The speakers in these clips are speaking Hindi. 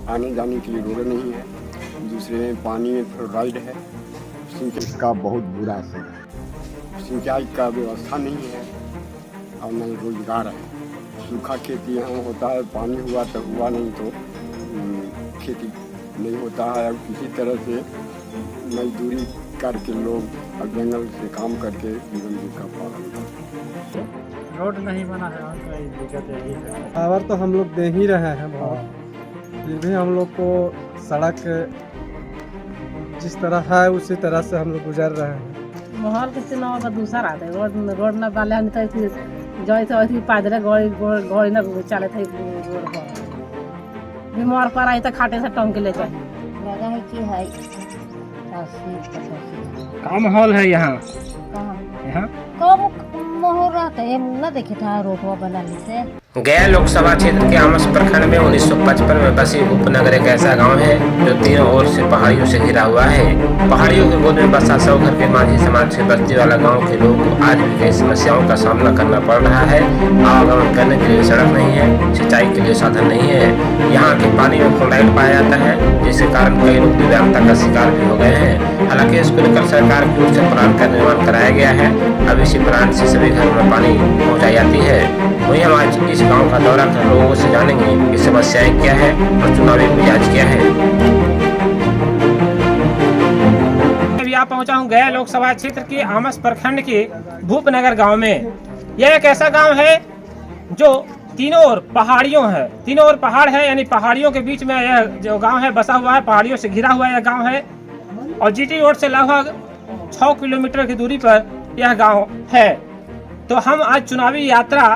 आने जाने के लिए रोड नहीं है, दूसरे पानी में फ्लोराइड है, सिंचाई का बहुत बुरा असर है। सिंचाई का व्यवस्था नहीं है और न ही रोजगार है। सूखा खेती यहाँ होता है, पानी हुआ तो हुआ, नहीं तो खेती नहीं होता है। अब किसी तरह से मजदूरी करके लोग अब जंगल से काम करके जीवन जीविका पालन करते हैं। रोड नहीं बना है और कोई दिक्कत यही है। पावर तो हम लोग दे ही रहे हैं बहुत, फिर भी हम लोग को सड़क जिस तरह है उसी तरह से हम लोग गुजर रहे हैं। माहौल के चुनाव का दूसरा आता है। रोड न बाले हम तो जैसे वैसे पैदल गड़ी न चले थे रोड पर, बीमार पर आई तो खाटे से टंग के ले जाए लगा है कि है का माहौल है यहाँ यहाँ कब मोहर रहता है न देखे था रोडवा बनाने से। गया लोकसभा क्षेत्र के आमस प्रखंड में 1955 में बसी उपनगर एक ऐसा गांव है जो तीनों ओर से पहाड़ियों से घिरा हुआ है। पहाड़ियों के गोद में बसा 100 घर के माझी समाज से बस्ती वाला गांव के लोगों को आज भी कई समस्याओं का सामना करना पड़ रहा है। आवागमन करने के लिए सड़क नहीं है, सिंचाई के लिए साधन नहीं है। यहाँ के पानी में फ्लोराइड पाया जाता है, जिसके कारण कई लोग दिव्यांगता का शिकार भी हो गए हैं। हालांकि इसको लेकर सरकार की ओर से प्लांट का निर्माण कराया गया है। अब इसी प्लांट से सभी घरों में पानी पहुँचाई जाती है। वहीं हम आज इस गांव का दौरा कर लोगों से जानेंगे कि समस्याएं क्या है और चुनावी मिजाज क्या है। अभी यहाँ पहुंचा हूँ गया लोकसभा क्षेत्र के आमस प्रखंड के भूपनगर गांव में। यह एक ऐसा गांव है जो तीनों ओर पहाड़ियों है, तीनों ओर पहाड़ है, यानी पहाड़ियों के बीच में यह जो गांव है बसा हुआ है, पहाड़ियों से घिरा हुआ यह गांव है और जीटी रोड से लगभग 6 किलोमीटर की दूरी पर यह गांव है। तो हम आज चुनावी यात्रा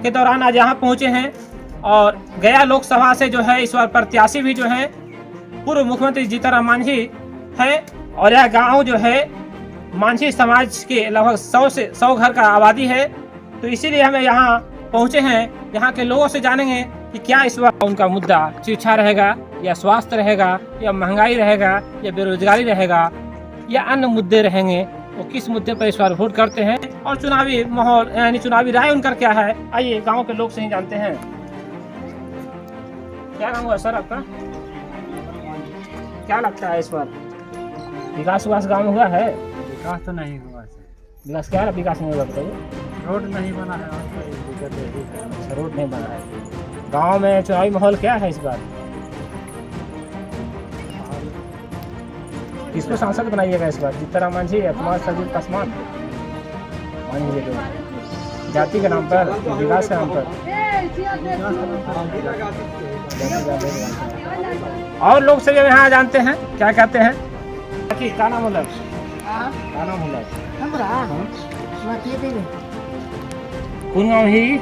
के दौरान आज यहाँ पहुँचे हैं और गया लोकसभा से जो है इस बार प्रत्याशी भी जो है पूर्व मुख्यमंत्री जीतनराम मांझी है और यह गांव जो है मांझी समाज के लगभग 100 घर का आबादी है। तो इसीलिए हमें यहाँ पहुँचे हैं, यहाँ के लोगों से जानेंगे कि क्या इस बार उनका मुद्दा शिक्षा रहेगा या स्वास्थ्य रहेगा या महंगाई रहेगा या बेरोजगारी रहेगा या अन्य मुद्दे रहेंगे, वो किस मुद्दे पर इस बार वोट करते हैं और चुनावी माहौल यानी चुनावी राय उनका क्या है। आइए गांव के लोग से ही जानते हैं। क्या नाम हुआ सर आपका? क्या लगता है इस बार विकास गांव में हुआ है? विकास तो नहीं हुआ है। विकास क्या है? विकास नहीं हुआ बताइए। रोड नहीं बना है और कोई दिक्कत यही है। अच्छा, रोड नहीं बना है। गांव में चुनावी माहौल क्या है इस बार? किसको सांसद बनाइएगा इस बार? जीतनराम मांझी या कुमार सर्जित पासवान? मानिए तो जाति के नाम पर, विकास के नाम पर? और लोग से यहाँ जानते हैं क्या कहते हैं कि क्या नाम होला? क्या नाम होला? कौन गाँव ही?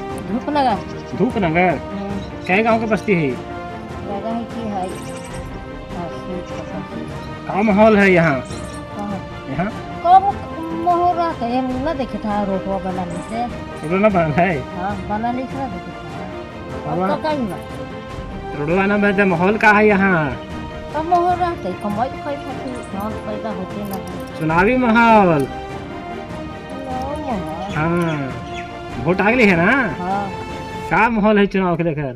धूपनगर। क्या गाँव के बस्ती है? लगा है कि है का माहौल है यहाँ यहाँ कब मोहर रहता है न देखे था रोडवा बनाने से। रोड न बना है? हाँ बनाने से न देखे था अब तो कहीं ना रोडवा न बना, माहौल का है यहाँ? कब मोहर रहता है कमाई पैदा होते ना चुनावी माहौल। हाँ वोट आ गई है ना? हाँ का माहौल है चुनाव के लेकर?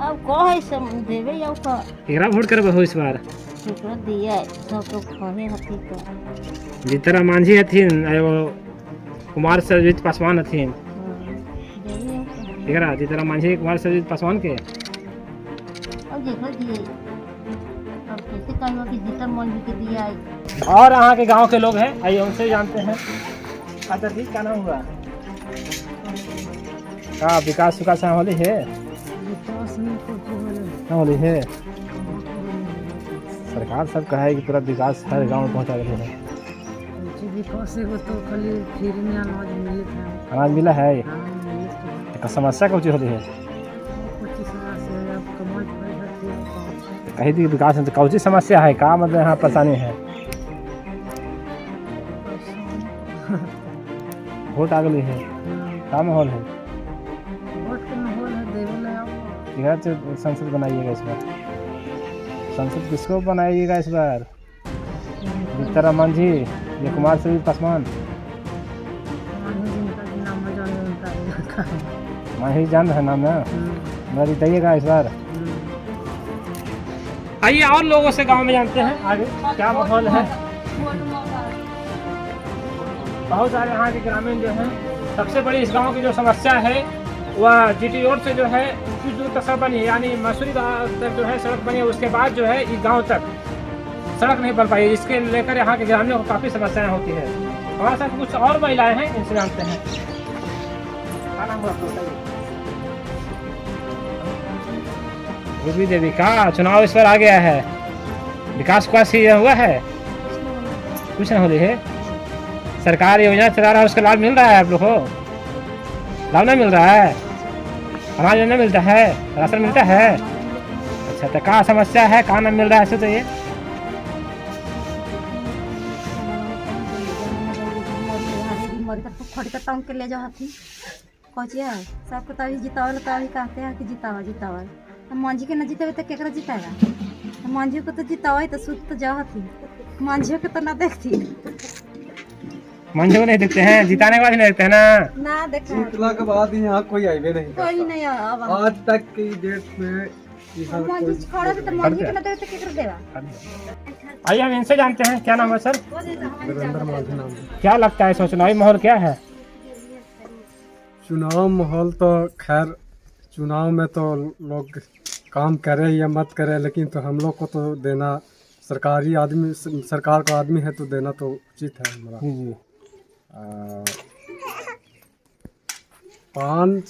अब कह है सब देवे या का केकरा वोट करबे हो इस बार? केकरा दिया सब तो खहे हथी तो जीतनराम मांझी हथिन, एगो कुमार सर्जित पासवान हथिन। केकरा? जीतनराम मांझी कुमार सर्जित पासवान के? अब देखो दिए अब कैसे कहियो कि जीतन मांझी के दिया है। और यहाँ के गांव के लोग हैं, आइए उनसे जानते हैं। अच्छा जी क्या नाम हुआ? का विकास होली है? होली है। सरकार सब कहा है कि पूरा विकास हर गांव में पहुंचा रहे हैं। तो खाली फ्री में अनाज मिले था। अनाज मिला है? तो समस्या कौन सी होती है? कहीं भी विकास में तो कौन सी समस्या है? का मतलब यहाँ परेशानी है? वोट आ गई है, क्या माहौल है? वोट का माहौल है, देवे आपको इधर से संसद बनाइएगा इस बार। संसद किसको बनाइएगा इस बार? जीतनराम मांझी या कुमार सर्जित पासवान? मांझी जान है नाम ना? बताइएगा इस बार। आइए और लोगों से गांव में जानते हैं आगे क्या माहौल है। बहुत सारे यहाँ के ग्रामीण जो हैं, सबसे बड़ी इस गांव की जो समस्या है वह जीटी रोड से जो है कुछ दूर तक सड़क बनी है, यानी मसूरी तक जो है सड़क बनी है, उसके बाद जो है इस गांव तक सड़क नहीं बन पाई, जिसके लेकर यहाँ के ग्रामीणों को काफ़ी समस्याएं होती है। हमारे साथ कुछ और महिलाएं हैं, इनसे जानते हैं। क्या नाम हुआ आपका, बताइए। रूबी देवी का चुनाव इस बार आ गया है, विकास हुआ है, कुछ न हो रही है। सरकार योजना चला रहा है, उसका लाभ मिल रहा है आप लोग को? लाभ नहीं मिल रहा है, अनाज नहीं मिलता है, राशन मिलता है। अच्छा, तो क्या समस्या है, कहाँ नहीं मिल रहा है ऐसे? तो ये खड़ी का टांग के ले जाओ हाथी कौचिया सबको तभी जितावल तभी कहते हैं कि जितावा जितावा। हम मांझी के न जितेबे तो केकरा जिताएगा? मांझी को तो जितावा तो सूत तो जाओ हाथी, मांझियों के तो ना देखती, मंझे को नहीं देखते हैं, जिताने के बाद नहीं देखते हैं ना देखा इतना के बाद यहाँ कोई आईवे नहीं करता। कोई नहीं आवा आज तक की डेट में यहाँ मांझी कोई छोड़ा तो मांझी के न देवे तो केकरा देवा। आइए हम इनसे जानते हैं, क्या नाम है सर? वीरेंद्र माझी नाम है। क्या लगता है, चुनावी माहौल क्या है? चुनाव माहौल तो खैर चुनाव में तो लोग काम करे या मत करे, लेकिन तो हम लोग को तो देना, सरकारी आदमी, सरकार का आदमी है तो देना तो उचित है हमारा। जी। पाँच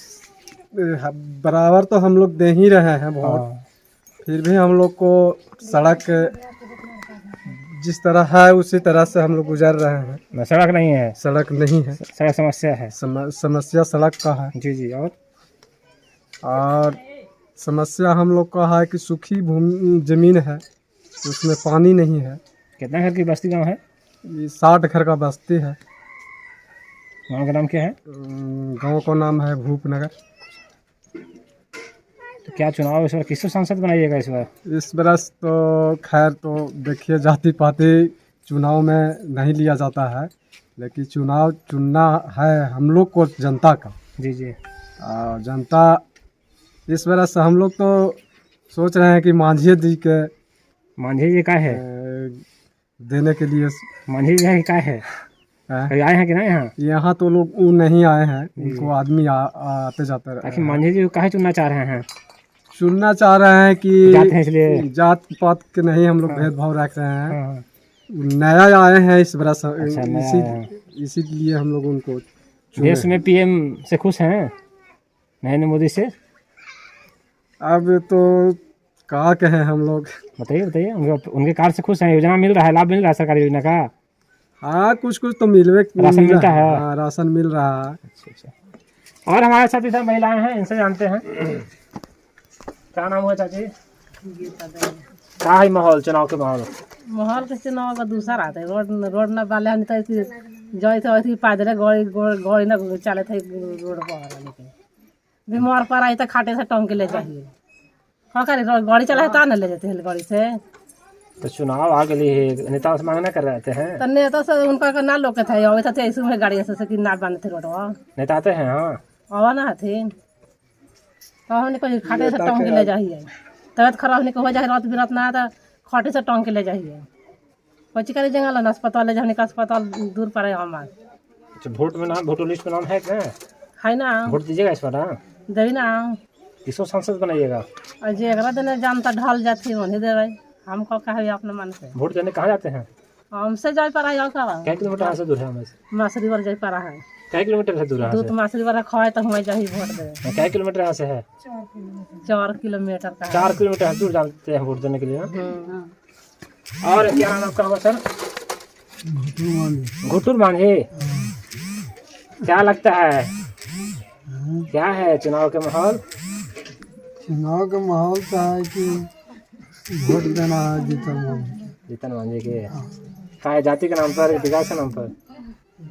बराबर तो हम लोग दे ही रहे हैं वोट, फिर भी हम लोग को सड़क जिस तरह है उसी तरह से हम लोग गुजर रहे हैं। सड़क नहीं है, सड़क नहीं है, सड़क समस्या है। समस्या सड़क का है। जी जी। और समस्या हम लोग का है कि सूखी भूमि ज़मीन है, उसमें पानी नहीं है। कितना घर की बस्ती गांव है? ये 60 घर का बस्ती है। गांव का नाम क्या है? गांव का नाम है भूपनगर। तो क्या चुनाव इस बार किसको सांसद बनाइएगा इस बार? इस बरस तो खैर तो देखिए जाति पाति चुनाव में नहीं लिया जाता है, लेकिन चुनाव चुनना है हम लोग को जनता का। जी जी। और जनता इस बरस हम लोग तो सोच रहे हैं कि मांझी जी के मांझी जी का है देने के लिए। मांझी जी का है, कहीं आए हैं कि नहीं यहाँ? यहाँ तो लोग वो नहीं आए हैं, उनको आदमी आते जाते रहे। आखिर मांझी जी को काहे चुनना चाह रहे हैं? चुनना चाह रहे हैं कि जाते हैं इसलिए, जात पात के नहीं हम लोग भेदभाव रख रहे हैं। नया आए हैं इस बरस, इसीलिए हम लोग उनको देश में पीएम से खुश हैं, नरेंद्र मोदी से? अब तो क्या कहें हम लोग। बताइए बताइए, उनके कार्य से खुश हैं? योजना मिल रहा है, लाभ मिल रहा है सरकारी योजना का? हाँ कुछ कुछ तो मिलवे, राशन मिलता है। हाँ, राशन मिल रहा है। अच्छा। और हमारे साथ इधर महिलाएं हैं, इनसे जानते हैं। क्या नाम हुआ चाची? क्या है माहौल, चुनाव के माहौल? माहौल के चुनाव का दूसरा आता है। रोड न बाले हम तो जय थे पैदल गड़ी न चले थे रोड पर, बीमार पर आई तो खाटे से टंग के ले जाइए। हाँ करे गाड़ी चला है तो न ले जाते हैं गाड़ी से। तो चुनाव आ गई है, नेता से मांगना कर रहे हैं? तो नेता से उनका ना लोग के थे अवे थे ऐसे में गाड़ी से कि ना बांधते थे रोडवा। नेता आते हैं? हाँ आवा ना थे तो हमने कोई खाटे से टंग के ले जाइए। तबियत खराब होने को हो जाए रात बिरात ना तो खाटे से टंग के ले जाइए। कोची करे जंगल अस्पताल ले जाने का, अस्पताल दूर पर है हमारे। अच्छा, वोट में नाम, वोटर लिस्ट में नाम है क्या? है ना, वोट दीजिएगा इस बार? देवी ना, किसको सांसद बनाइएगा? और जे अगला दिन जानता ढल जाती वही दे रहे। हमको कहे अपने मन से वोट देने कहाँ जाते हैं? हमसे जाए पर है क्या किलोमीटर यहाँ से दूर है? हमें मासरी वर जाए पर है। क्या किलोमीटर है दूर यहाँ दूध से? मासरी वर खवाए तो हुए जाही वोट दे। क्या किलोमीटर यहाँ से है? 4 किलोमीटर का है। 4 किलोमीटर दूर जाते हैं वोट देने के लिए। और क्या नाम आपका होगा सर? घुटुर मांझी। क्या लगता है, क्या है चुनाव के माहौल? चुनाव का माहौल तो है कि वोट देना है जीतन मांझी के। क्या है, जाति के नाम पर, विकास के नाम पर?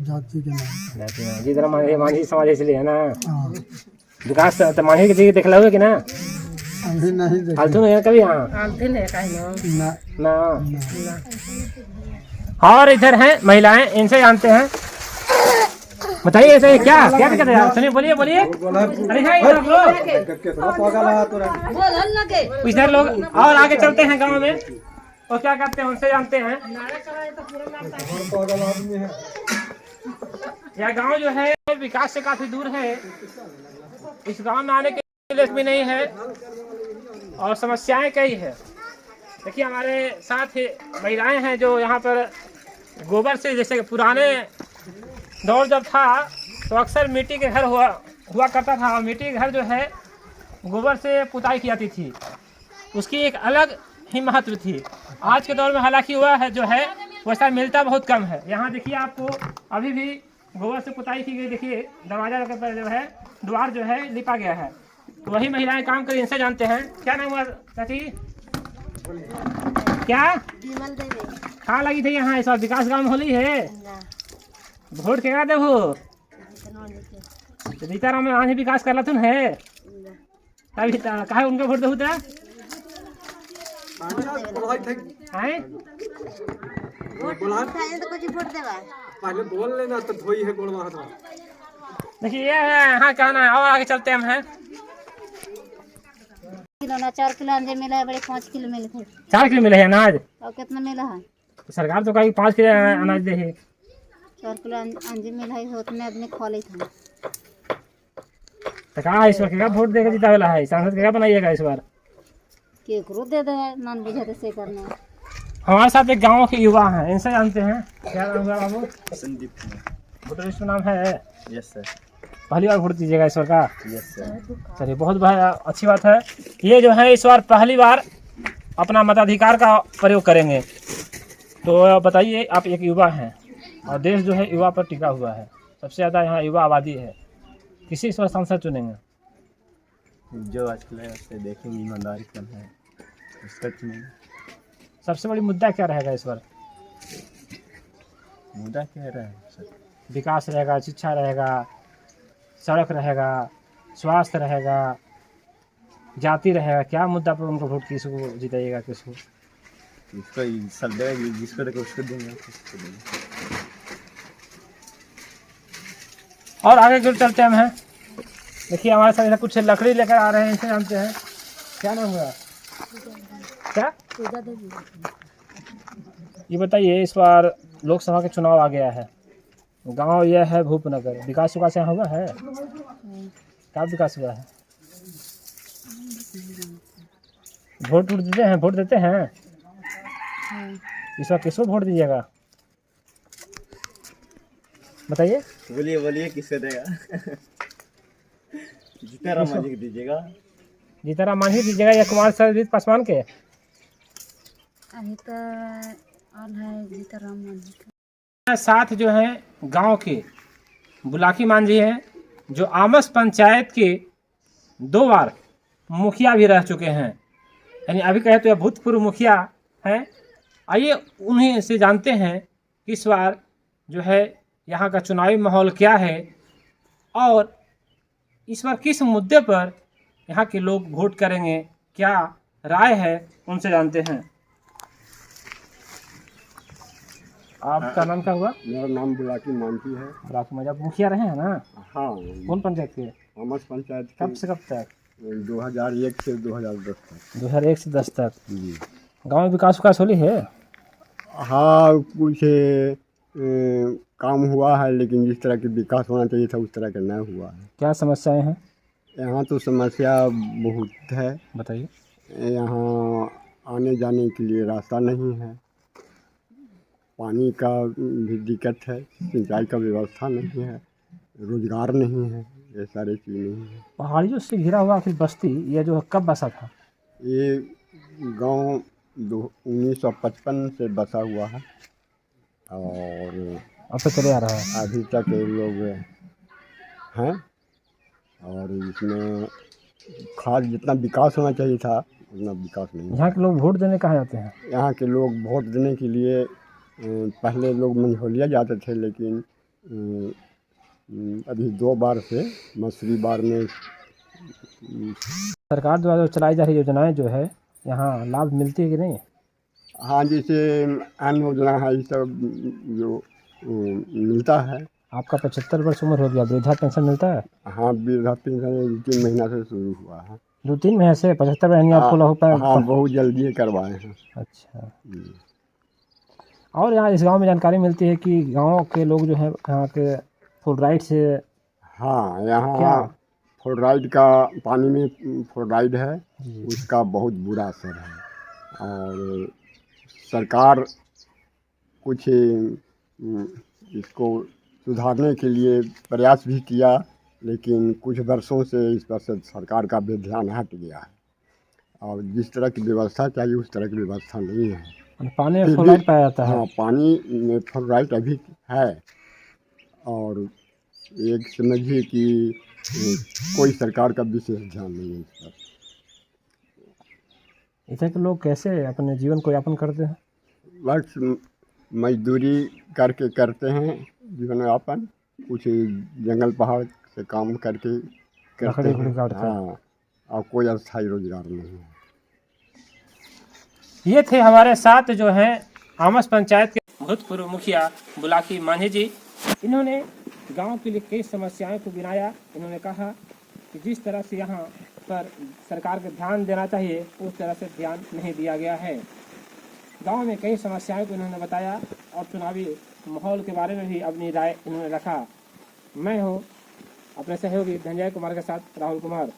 जाति के नाम। जाति में जितना मांझी समाज इसलिए है ना। विकास तो मांझी की जगह देखला हुआ कि ना? अभी नहीं देखे। फालतू में है कभी? हाँ आलथिन है कहीं ना। ना। और इधर हैं महिलाएं, इनसे जानते हैं। बताइए ऐसे क्या क्या दिक्कत है यार? सुनिए बोलिए बोलिए। अरे है इधर लोग, इधर लोग और आगे चलते हैं गांव में और क्या करते हैं उनसे जानते हैं। यह गांव जो है विकास से काफी दूर है। इस गांव में आने के लिए भी नहीं है और समस्याएं कई है। देखिए हमारे साथ ही महिलाएं हैं जो यहाँ पर गोबर से, जैसे पुराने दौर जब था तो अक्सर मिट्टी के घर हुआ करता था और मिट्टी के घर जो है गोबर से पुताई की जाती थी, उसकी एक अलग ही महत्व थी। आज के दौर में हालांकि हुआ है जो है वैसा मिलता बहुत कम है। यहाँ देखिए आपको अभी भी गोबर से पुताई की गई, देखिए दरवाजा पर जो है द्वार जो है लिपा गया है, तो वही महिलाएं काम करें। इनसे जानते हैं क्या नाम हुआ चाची? क्या कहाँ लगी थी यहाँ? इस बार विकास गाँव में होली है, वोट क्या देबो? सीताराम में आज विकास कर तुम है तभी कहा उनका वोट देबू तो पहले बोल लेना तो धोई है गोड़ वहाँ। देखिए ये है यहाँ कहना है और आगे चलते हैं हम हैं। किलो ना 4 किलो अंडे मिला है, बड़े 5 किलो मिले थे। 4 किलो मिले है अनाज? और कितना मिला है? तो सरकार तो कहीं 5 किलो अनाज दे है। 4 किलो अंडे मिला है, उतने आदमी खा ले थे। तो कहा इस बार क्या वोट देकर जीता वाला है? सांसद क्या बनाइएगा इस बार? केकरो दे दे, मन बुझाते से करना। हमारे साथ एक गाँव के युवा हैं, इनसे जानते हैं क्या नाम है बाबू? संदीप वोटर लिस्ट में नाम है? Yes sir. पहली बार वोट दीजिएगा इस बार का? Yes sir. चलिए बहुत अच्छी बात है। ये जो है इस बार पहली बार अपना मताधिकार का प्रयोग करेंगे। तो बताइए, आप एक युवा हैं और देश जो है युवा पर टिका हुआ है, सबसे ज़्यादा यहाँ युवा आबादी है, किसी इस बार सांसद चुनेंगे? जो आजकल है उससे देखेंगे, ईमानदारी कम है उसका चुनेंगे। सबसे बड़ी मुद्दा क्या रहेगा इस बार? मुद्दा क्या रहा है सर? विकास रहेगा, शिक्षा रहेगा, सड़क रहेगा, स्वास्थ्य रहेगा, जाति रहेगा, क्या मुद्दा पर उनको वोट किसको जिताइएगा? किसको? इसको सब देगा, जिसको देगा उसको देंगे। और आगे क्यों चलते हैं हम हैं। देखिए हमारे साथ कुछ लकड़ी लेकर आ रहे हैं, इनसे जानते हैं क्या नाम हुआ? क्या ये बताइए, इस बार लोकसभा के चुनाव आ गया है, गांव यह है भूपनगर, विकास यहाँ हुआ है? क्या विकास हुआ है? वोट देते हैं? वोट देते हैं? इस बार किसको वोट दीजिएगा बताइए? बोलिए बोलिए, किससे देगा? जीताराम मांझी को दीजिएगा। जीताराम मांझी दीजिएगा या कुमार सर्वजीत पासवान के? अभी तो ऑल है जीताराम मांझी। साथ जो है गांव के बुलाकी मांझी हैं, जो आमस पंचायत के 2 बार मुखिया भी रह चुके हैं, यानी अभी कहे तो यह भूतपूर्व मुखिया हैं। आइए उन्हीं से जानते हैं कि इस बार जो है यहाँ का चुनावी माहौल क्या है और इस बार किस मुद्दे पर यहाँ के लोग वोट करेंगे, क्या राय है, उनसे जानते हैं। आपका नाम क्या हुआ? मेरा नाम बुलाकी मांझी है। बुलाकी मांझी, आप मुखिया रहे हैं ना? हाँ। कौन पंचायत के? आमस पंचायत। कब से कब तक? 2001 से 2010 तक। 2001 से 10 तक। जी। गाँव में विकास होली है? हाँ, कुछ काम हुआ है, लेकिन जिस तरह की विकास होना चाहिए था उस तरह का नहीं हुआ है। क्या समस्याएं हैं यहाँ? तो समस्या बहुत है, बताइए। यहाँ आने जाने के लिए रास्ता नहीं है, पानी का भी दिक्कत है, सिंचाई का व्यवस्था नहीं है, रोजगार नहीं है, ये सारी चीज़ नहीं है। पहाड़ियों से घिरा हुआ फिर बस्ती, ये जो कब बसा था? ये गांव 1955 से बसा हुआ है और अब तक चले आ रहा है। अभी तक लोग हैं और इसमें खास जितना विकास होना चाहिए था उतना विकास नहीं है। यहाँ के लोग वोट देने कहाँ जाते हैं? यहाँ के लोग वोट देने के लिए पहले लोग मंझोलिया जाते थे, लेकिन अभी 2 बार से मसूरी बार में सरकार द्वारा चलाई जा रही योजनाएं जो है यहाँ लाभ मिलती है कि नहीं? हाँ, जैसे अन्न योजना है, ये सब जो मिलता है आपका 75 वर्ष उम्र हो गया, वृद्धा पेंशन मिलता है? हाँ, वृद्धा पेंशन 3 महीना से शुरू हुआ है। 2-3 महीने से 75 यानी आपको लहो हाँ, बहुत जल्दी ही करवाए हैं। अच्छा। और यहाँ इस गांव में जानकारी मिलती है कि गांव के लोग जो हैं यहाँ के फ्लोराइड से हाँ, यहाँ क्या? फ्लोराइड का पानी में फ्लोराइड है, उसका बहुत बुरा असर है। और सरकार कुछ इसको सुधारने के लिए प्रयास भी किया, लेकिन कुछ वर्षों से इस पर से सरकार का भी ध्यान हट गया है। और जिस तरह की व्यवस्था चाहिए उस तरह की व्यवस्था नहीं है। पानी में फिर भी- फ्लोराइड पाया जाता है? हाँ, पानी में फ्लोराइड अभी है। और एक समझिए कि कोई सरकार का विशेष ध्यान नहीं है इस पर। इधर के लोग कैसे अपने जीवन को यापन करते हैं? बस मजदूरी करके करते हैं जीवन यापन, कुछ जंगल पहाड़ से काम करके करते लकड़ी उकड़ी हैं। काटते हैं। हाँ, और कोई अस्थायी रोजगार नहीं है। ये थे हमारे साथ जो हैं आमस पंचायत के भूतपूर्व मुखिया बुलाकी मांझी जी। इन्होंने गांव के लिए कई समस्याओं को गिनाया। इन्होंने कहा कि जिस तरह से यहाँ पर सरकार को ध्यान देना चाहिए उस तरह से ध्यान नहीं दिया गया है। गांव में कई समस्याओं को इन्होंने बताया और चुनावी माहौल के बारे में भी अपनी राय इन्होंने रखा। मैं हूँ अपने सहयोगी धनंजय कुमार के साथ राहुल कुमार।